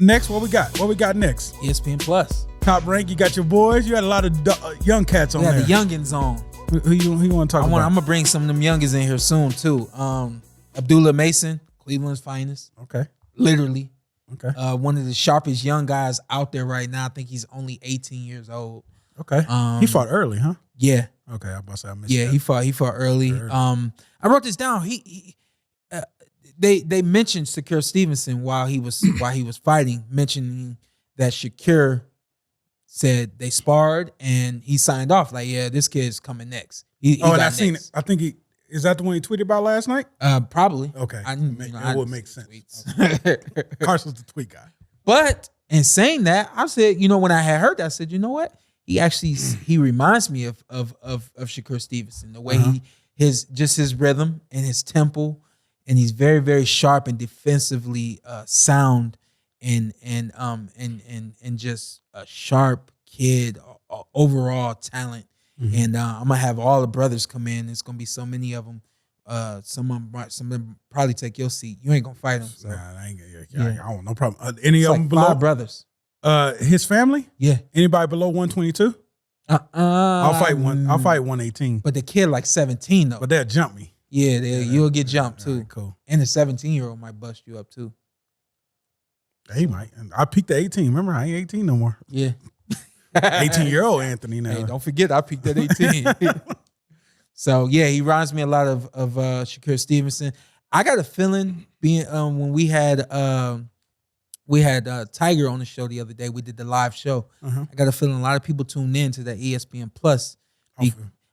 Next, what we got? What we got next? ESPN Plus. Top rank. You got your boys. You had a lot of young cats on there. Yeah, the youngins on. Who you want to talk about? I'm gonna bring some of them youngins in here soon too. Abdullah Mason, Cleveland's finest. Okay. Literally. Okay. One of the sharpest young guys out there right now. I think he's only 18 years old. Okay. He fought early, huh? Yeah. Okay. I must say I missed Yeah, that. he fought early. I wrote this down. They mentioned Shakur Stevenson while he was fighting, mentioning that Shakur said they sparred and he signed off like, yeah, this kid's coming next. He and I seen it. I think is that the one he tweeted about last night? Probably. Okay. It would make sense. Okay. Carson's the tweet guy. But in saying that, I said, when I had heard that, I said, you know what? He reminds me of Shakur Stevenson, the way his rhythm and his tempo, and he's very, very sharp and defensively sound, and just a sharp kid, overall talent. Mm-hmm. And I'm gonna have all the brothers come in. There's gonna be so many of them. Some of them probably take your seat. You ain't gonna fight them. So. Nah, I don't no problem. Any of them below 5 brothers? His family? Yeah. Anybody below 122? I'll fight 118. But the kid like 17 though. But they'll jump me. Yeah, you'll get jumped too. Right, cool. And the 17-year-old might bust you up too. He might. I peaked at 18. Remember, I ain't 18 no more. Yeah. 18-year-old Anthony now. Hey, don't forget, I peaked at 18. So yeah, he reminds me a lot of Shakur Stevenson. I got a feeling being when we had Tiger on the show the other day. We did the live show. I got a feeling a lot of people tuned in to that ESPN Plus.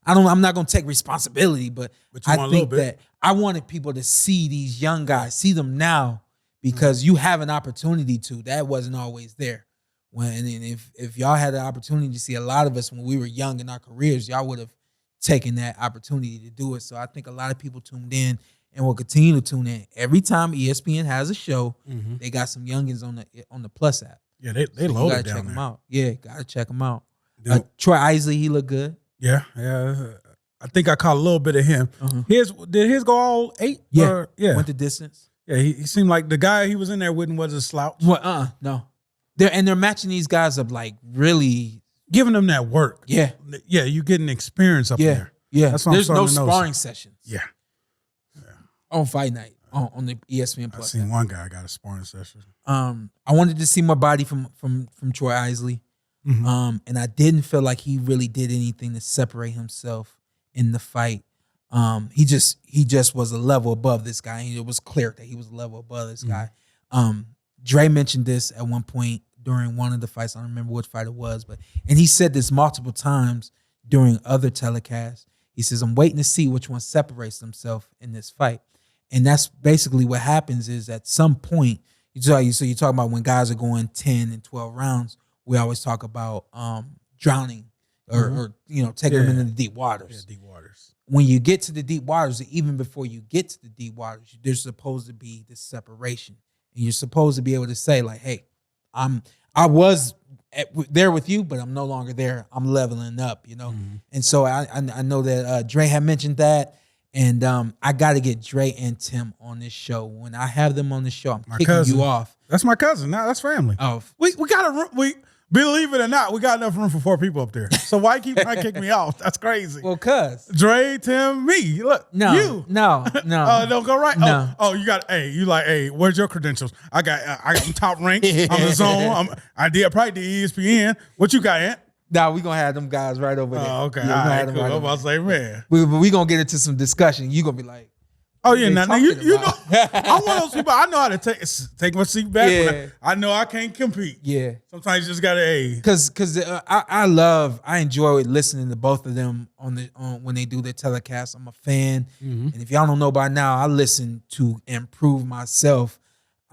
I'm not gonna take responsibility, but I think that I wanted people to see these young guys, see them now, because you have an opportunity to. That wasn't always there. If y'all had the opportunity to see a lot of us when we were young in our careers, y'all would have taken that opportunity to do it. So I think a lot of people tuned in and will continue to tune in. Every time ESPN has a show, they got some youngins on the Plus app. Yeah, they loaded down check there. them out. Yeah, gotta check them out. Troy Isley, he looked good. Yeah. I think I caught a little bit of him. Did his go all 8? Yeah. Went the distance. Yeah, he seemed like the guy he was in there with was a slouch. Well, no. They're matching these guys up like really giving them that work. Yeah. Yeah, you getting experience up there. Yeah. That's what There's I'm no starting to sparring notice. sessions. Yeah. On fight night on the ESPN Plus. I seen one guy got a sparring session. I wanted to see more body from Troy Isley. And I didn't feel like he really did anything to separate himself in the fight. He just was a level above this guy. It was clear that he was a level above this guy. Dre mentioned this at one point during one of the fights. I don't remember which fight it was, and he said this multiple times during other telecasts. He says, I'm waiting to see which one separates himself in this fight. And that's basically what happens is at some point, so you talk about when guys are going 10 and 12 rounds, we always talk about drowning or taking them into the deep waters. Yeah, deep waters. When you get to the deep waters, even before you get to the deep waters, there's supposed to be this separation. And you're supposed to be able to say like, hey, I was there with you, but I'm no longer there. I'm leveling up, And so I know that Dre had mentioned that. And I got to get Dre and Tim on this show. When I have them on the show, I'm kicking you off. That's my cousin. Nah, that's family. Oh, we got believe it or not, we got enough room for 4 people up there. So why keep trying to kick me off? That's crazy. Well, cuz Dre, Tim, me. Look, you. No. Don't go right. No. Oh, you got. Hey, where's your credentials? I'm top ranked. I'm the zone. I probably did ESPN. What you got, Ant? Nah, we gonna have them guys right over there. Oh, okay. Yeah, all right, cool. I'm about to say, man. We gonna get into some discussion. You gonna be like, oh yeah, now you know, I'm one of those people. I know how to take my seat back. Yeah. I know I can't compete. Yeah. Sometimes you just gotta because I enjoy listening to both of them on when they do their telecast. I'm a fan, and if y'all don't know by now, I listen to improve myself.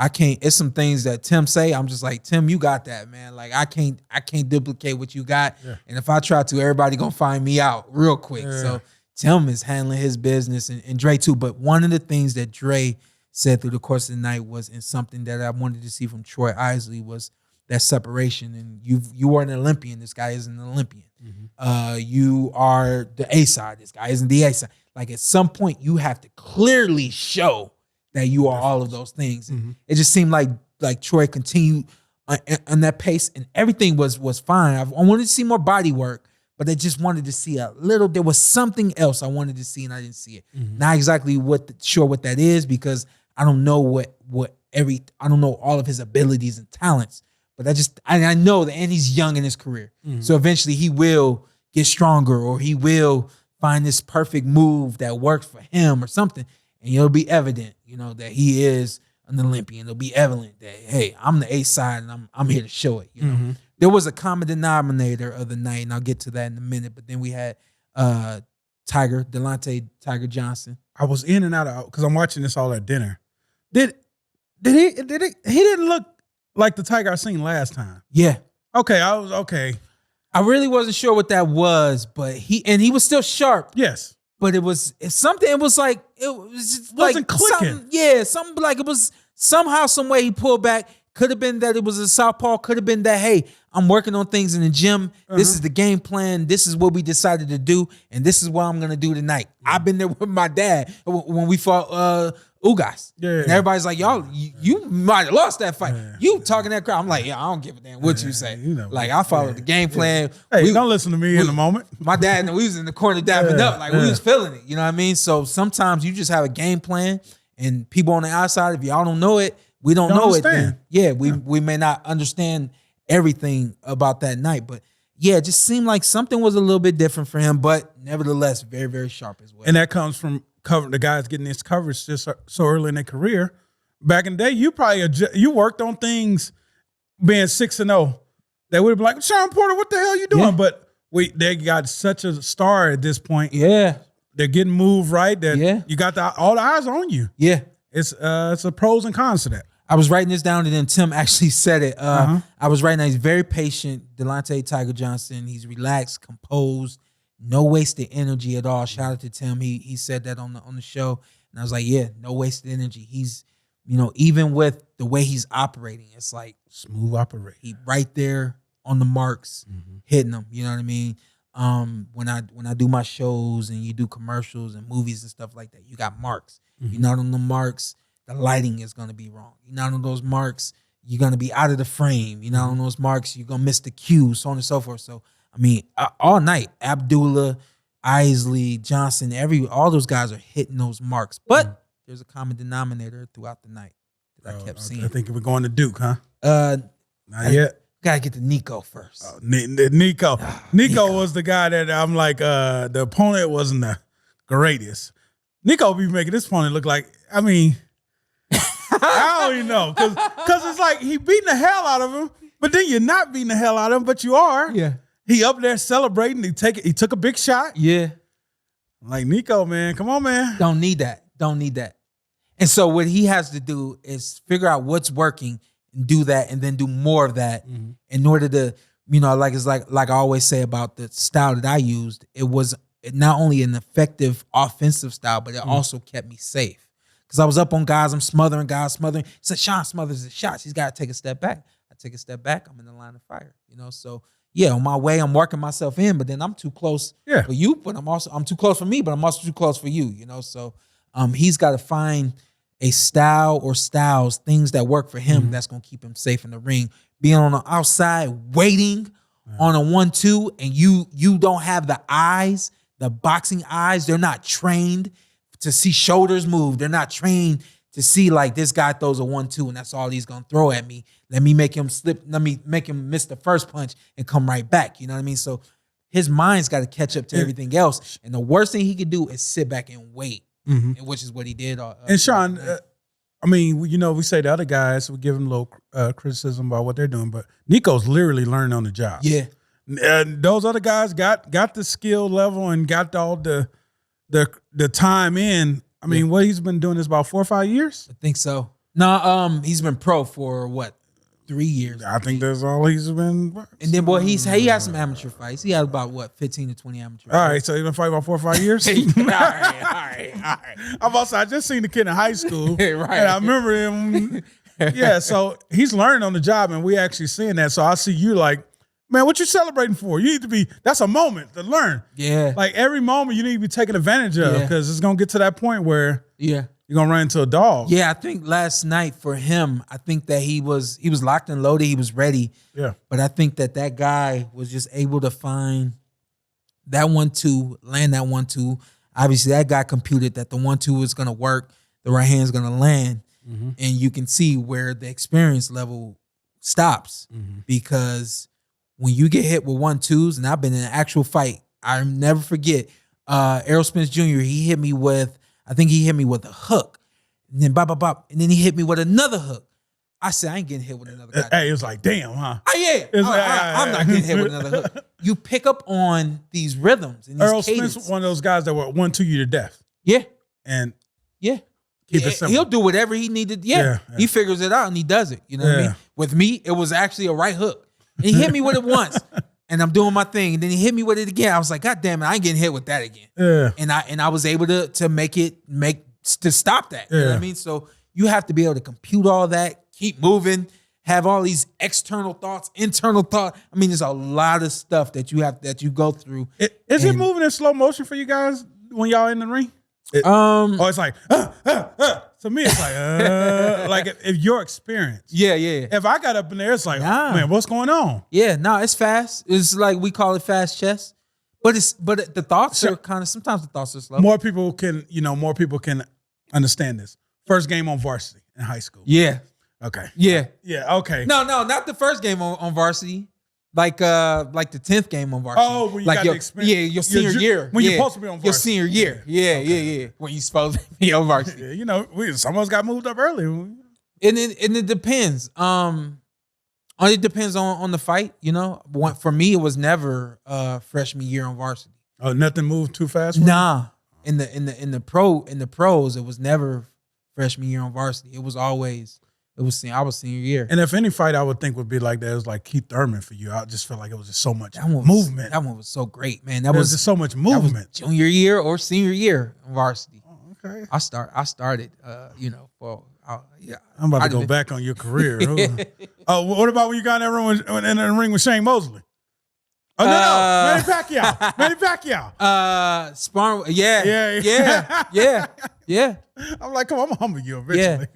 I can't. It's some things that Tim say. I'm just like, Tim, you got that, man. Like I can't duplicate what you got. Yeah. And if I try to, everybody gonna find me out real quick. Yeah. So Tim is handling his business and Dre too. But one of the things that Dre said through the course of the night was, and something that I wanted to see from Troy Isley was that separation. And you are an Olympian. This guy isn't an Olympian. You are the A side. This guy isn't the A side. Like at some point, you have to clearly show that you are all of those things. It just seemed like like Troy continued on that pace, and everything was fine. I wanted to see more body work, but I just wanted to see a little. There was something else I wanted to see, and I didn't see it. Not exactly sure what that is, because I don't know I don't know all of his abilities and talents. But I know that, and he's young in his career, so eventually he will get stronger, or he will find this perfect move that works for him or something, and it'll be evident, that he is an Olympian. It'll be evident that, hey, I'm the A side, and I'm here to show it. There was a common denominator of the night, and I'll get to that in a minute. But then we had Delonte Tiger Johnson. I was in and out because I'm watching this all at dinner. Did he didn't look like the Tiger I seen last time. Yeah. Okay, I was okay. I really wasn't sure what that was, but he was still sharp. Yes. But it was something. It was like it was wasn't clicking. Something like it was somehow, some way he pulled back. Could have been that it was a southpaw. Could have been that, hey, I'm working on things in the gym. This is the game plan. This is what we decided to do, and this is what I'm gonna do tonight. I've been there with my dad when we fought Ugas. Yeah. And everybody's like, y'all, you might have lost that fight. Yeah. You talking that crap. I'm like, yeah, I don't give a damn what you say. Like, I followed the game plan. Hey, you don't listen to me in the moment. My dad, we was in the corner dabbing up. Like, we was feeling it. You know what I mean? So sometimes you just have a game plan, and people on the outside, if y'all don't know it, we don't know understand. It. Then, we may not understand everything about that night. But, yeah, it just seemed like something was a little bit different for him, but nevertheless, very, very sharp as well. And that comes from the guys getting this coverage just so early in their career. Back in the day, you worked on things being 6-0. They would have been like, Shawn Porter, what the hell are you doing? Yeah. But they got such a star at this point. Yeah. They're getting moved right. That you got all the eyes on you. Yeah. It's a pros and cons to that. I was writing this down, and then Tim actually said it. I was writing that he's very patient, Delonte Tiger Johnson. He's relaxed, composed, no wasted energy at all. Shout out to Tim. He said that on the show, and I was like, yeah, no wasted energy. He's, even with the way he's operating, it's like smooth operation. He right there on the marks, hitting them. You know what I mean? When I do my shows and you do commercials and movies and stuff like that, you got marks. You're not on the marks, the lighting is going to be wrong. You're not on those marks, you're going to be out of the frame. You're not on those marks, you're going to miss the cue, so on and so forth. So, I mean, all night, Abdullah, Isley, Johnson, all those guys are hitting those marks. But there's a common denominator throughout the night that I kept seeing. I think we're going to Duke, huh? Not yet. Gotta get to Nico first. Nico. Nico was the guy that I'm like, the opponent wasn't the greatest. Nico be making this opponent look like, I mean, I don't even know. Because it's like he beating the hell out of him, but then you're not beating the hell out of him, but you are. Yeah. He up there celebrating. He took a big shot. Yeah. Like, Nico, man, come on, man. Don't need that. And so what he has to do is figure out what's working and do that, and then do more of that in order to, like I always say about the style that I used, it was not only an effective offensive style, but it also kept me safe. Because I was up on guys, I'm smothering guys, He said, Shawn smothers his shots. He's got to take a step back. I take a step back, I'm in the line of fire. So yeah, on my way, I'm working myself in, but then I'm too close for you, but I'm too close for me, but I'm also too close for you, So he's got to find a style or styles, things that work for him that's going to keep him safe in the ring. Being on the outside, waiting on a 1-2, and you don't have the eyes, the boxing eyes. They're not trained to see shoulders move. They're not trained to see, like, this guy throws a 1-2 and that's all he's going to throw at me. Let me make him slip. Let me make him miss the first punch and come right back. You know what I mean? So his mind's got to catch up to everything else. And the worst thing he could do is sit back and wait, which is what he did. And Shawn, I mean, we say the other guys, we give them a little criticism about what they're doing, but Nico's literally learning on the job. Yeah. And those other guys got the skill level and got all the time in. I mean, what he's been doing this about 4 or 5 years? I think so. No, he's been pro for what, 3 years? I think that's all he's been. And then, boy, he has some amateur fights. He has about, what, 15 to 20 amateur fights. All right, so he's been fighting about 4 or 5 years? all right. I just seen the kid in high school, right? And I remember him. Yeah, so he's learning on the job, and we actually seeing that. So I see you like, man, what you celebrating for? You need to be, that's a moment to learn. Yeah. Like every moment you need to be taking advantage of, because it's going to get to that point where you're gonna run into a dog. Yeah, I think last night for him, I think that he was locked and loaded. He was ready. Yeah. But I think that guy was just able to find that 1-2, land that 1-2. Obviously, that guy computed that the 1-2 is gonna work. The right hand is gonna land, and you can see where the experience level stops because when you get hit with 1-2s, and I've been in an actual fight, I'll never forget. Errol Spence Jr. He hit me with. I think he hit me with a hook, and then bop, bop, bop, and then he hit me with another hook. I said, I ain't getting hit with another guy. Hey, it was like, damn, huh? I'm not getting hit with another hook. You pick up on these rhythms and these Errol cadence. Spence, one of those guys that will 1-2 you to death. Yeah. And yeah. keep it simple. He'll do whatever he needed. Yeah. He figures it out and he does it. You know what I mean? With me, it was actually a right hook. And he hit me with it once. And I'm doing my thing. And then he hit me with it again. I was like, God damn it, I ain't getting hit with that again. Yeah. And I was able to stop that. You know what I mean? So you have to be able to compute all that, keep moving, have all these external thoughts, internal thought. I mean, there's a lot of stuff that you go through. Is it moving in slow motion for you guys when y'all in the ring? Or it's like, to me, it's like if your experience. Yeah. If I got up in there, it's like, man, what's going on? Yeah, no, it's fast. It's like we call it fast chess. But the thoughts are kind of, sometimes the thoughts are slow. More people can understand this. First game on varsity in high school. Yeah. Okay. Yeah. Yeah, okay. No, not the first game on varsity. Like the 10th game on varsity. Oh, when you like got your, the experience. Yeah, your senior year. When you're supposed to be on varsity. Your senior year. Yeah. When you're supposed to be on varsity. Yeah, you know, some of us got moved up early. And it depends. It depends on the fight, you know. For me, it was never freshman year on varsity. Oh, nothing moved too fast? Nah. In the pros, it was never freshman year on varsity. It was always I was senior year. And if any fight I would think would be like that, it was like Keith Thurman for you. I just felt like it was just so much movement. That one was so great, man. There was just so much movement. Junior year or senior year on varsity. Oh, okay. I started, I'm about to go back on your career. What about when you got in the ring with Shane Mosley? Oh, no. Manny Pacquiao. Sparring. Yeah. I'm like, come on, I'm going to humble you eventually.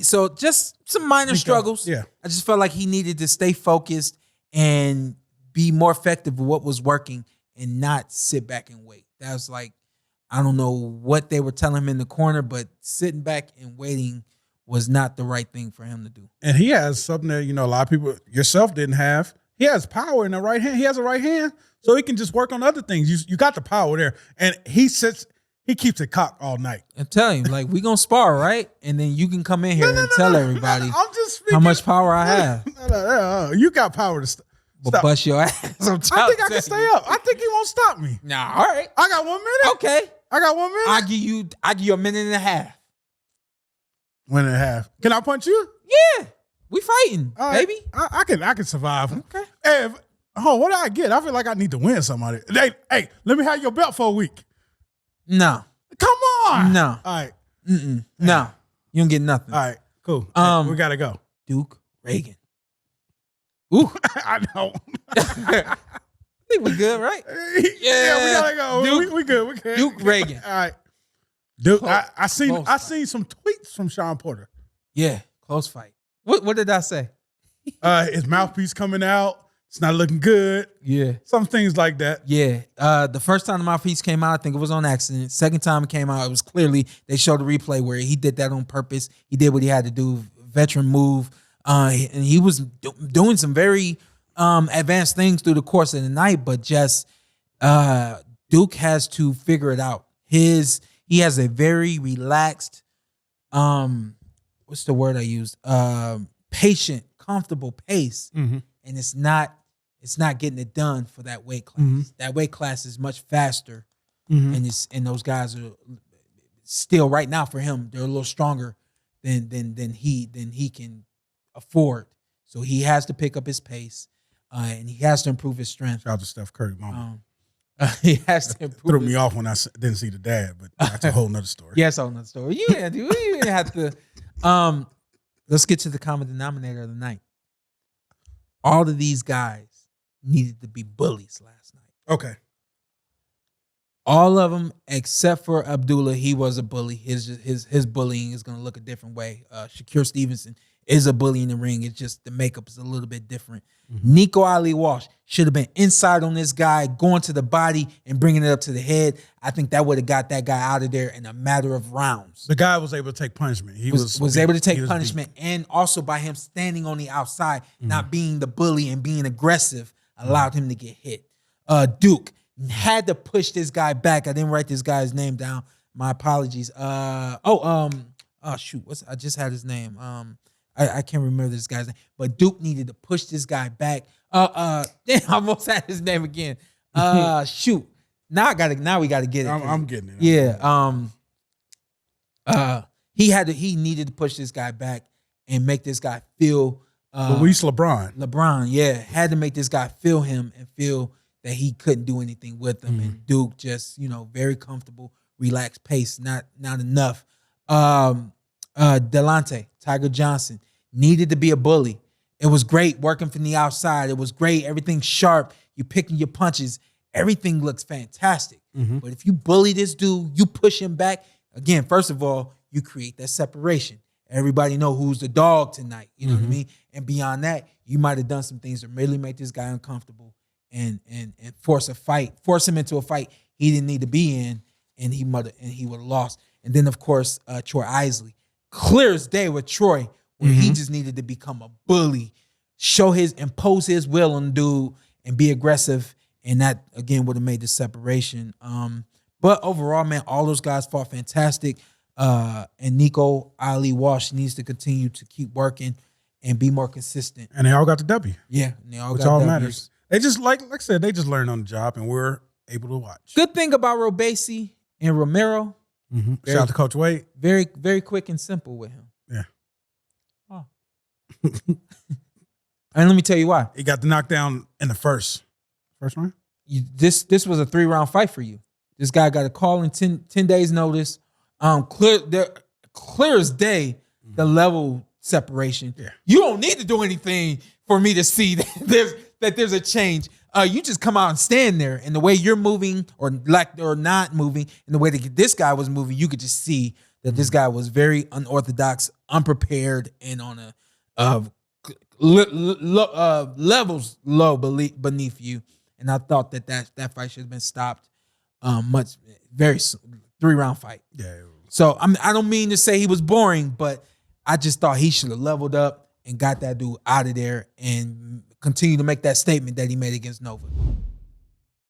So just some minor struggles. Yeah. I just felt like he needed to stay focused and be more effective with what was working and not sit back and wait. That was like, I don't know what they were telling him in the corner, but sitting back and waiting was not the right thing for him to do. And he has something that, a lot of people, yourself, didn't have. He has power in the right hand. He has a right hand, so he can just work on other things. You got the power there. And he keeps it cocked all night. I'm telling you, like, we gonna spar, right? And then you can come in here and tell everybody I'm just speaking, how much power I have. You got power to stop. Bust your ass. I think I can stay up. I think he won't stop me. Nah, all right. I got 1 minute. Okay. I got 1 minute. I give you a minute and a half. 1 and a half. Can I punch you? Yeah. We fighting, baby. I can survive. Okay. Hey, what do I get? I feel like I need to win somebody. Hey, let me have your belt for a week. No. Come on. No. All right. No. You don't get nothing. All right. Cool. We gotta go. Duke Ragan. Ooh. I know. I think we good, right? Yeah, we gotta go. Duke, we good. Duke Ragan. All right. Duke, I seen some tweets from Shawn Porter. Yeah, close fight. What did I say? His mouthpiece coming out. It's not looking good. Yeah. Some things like that. Yeah. The first time the mouthpiece came out, I think it was on accident. Second time it came out, it was clearly, they showed the replay where he did that on purpose. He did what he had to do, veteran move. And he was doing some very advanced things through the course of the night, but just Duke has to figure it out. He has a very relaxed, what's the word I used? Patient, comfortable pace. Mm-hmm. And it's not getting it done for that weight class. Mm-hmm. That weight class is much faster. Mm-hmm. And those guys are still right now for him, they're a little stronger than he can afford. So he has to pick up his pace and he has to improve his strength. Shout out to Steph Curry, mama. He has to improve. Threw me off when I didn't see the dad, but that's a whole nother story. Yeah, that's a whole nother story. You didn't have to. Let's get to the common denominator of the night. All of these guys needed to be bullies last night. Okay. All of them except for Abdullah, he was a bully. His bullying is gonna look a different way. Shakur Stevenson is a bully in the ring. It's just the makeup is a little bit different. Nico Ali Walsh should have been inside on this guy, going to the body and bringing it up to the head. I think that would have got that guy out of there in a matter of rounds. The guy was able to take punishment. He was able to take punishment, and also by him standing on the outside, not being the bully and being aggressive, allowed him to get hit. Duke had to push this guy back. I didn't write this guy's name down. My apologies. Shoot, I just had his name. I can't remember this guy's name, but Duke needed to push this guy back. Damn, I almost had his name again. Shoot. Now we gotta get it. I'm getting it. Yeah. He needed to push this guy back and make this guy feel Luis LeBron. LeBron, yeah, had to make this guy feel him and feel that he couldn't do anything with him. And Duke just, very comfortable, relaxed pace, not enough. Delonte, Tiger Johnson, needed to be a bully. It was great working from the outside. It was great. Everything's sharp. You're picking your punches. Everything looks fantastic. But if you bully this dude, you push him back, again, first of all, you create that separation. Everybody know who's the dog tonight. You know what I mean? And beyond that, you might have done some things that really make this guy uncomfortable and force him into a fight he didn't need to be in, and he would have lost. And then, of course, Troy Isley. Clear as day with Troy, where he just needed to become a bully, impose his will on the dude, and be aggressive. And that, again, would have made the separation. But overall, man, all those guys fought fantastic. And Nico Ali Walsh needs to continue to keep working and be more consistent. And they all got the W. Yeah, they all which got all W's. matters. They just, like I said, they just learned on the job, and we're able to watch. Good thing about Robeisy and Romero. Shout out to Coach Wade. Very, very quick and simple with him. Yeah. Oh. And let me tell you why. He got the knockdown in the first round. This was a 3-round fight for you. This guy got a call in 10 days notice. Clear as day, the level separation. Yeah. You don't need to do anything for me to see that there's a change. You just come out and stand there, and the way you're moving or not moving, and the way that this guy was moving, you could just see that this guy was very unorthodox, unprepared, and on a levels low beneath you. And I thought that fight should have been stopped. 3-round fight. Yeah. So I don't mean to say he was boring, but I just thought he should have leveled up and got that dude out of there and continue to make that statement that he made against Nova.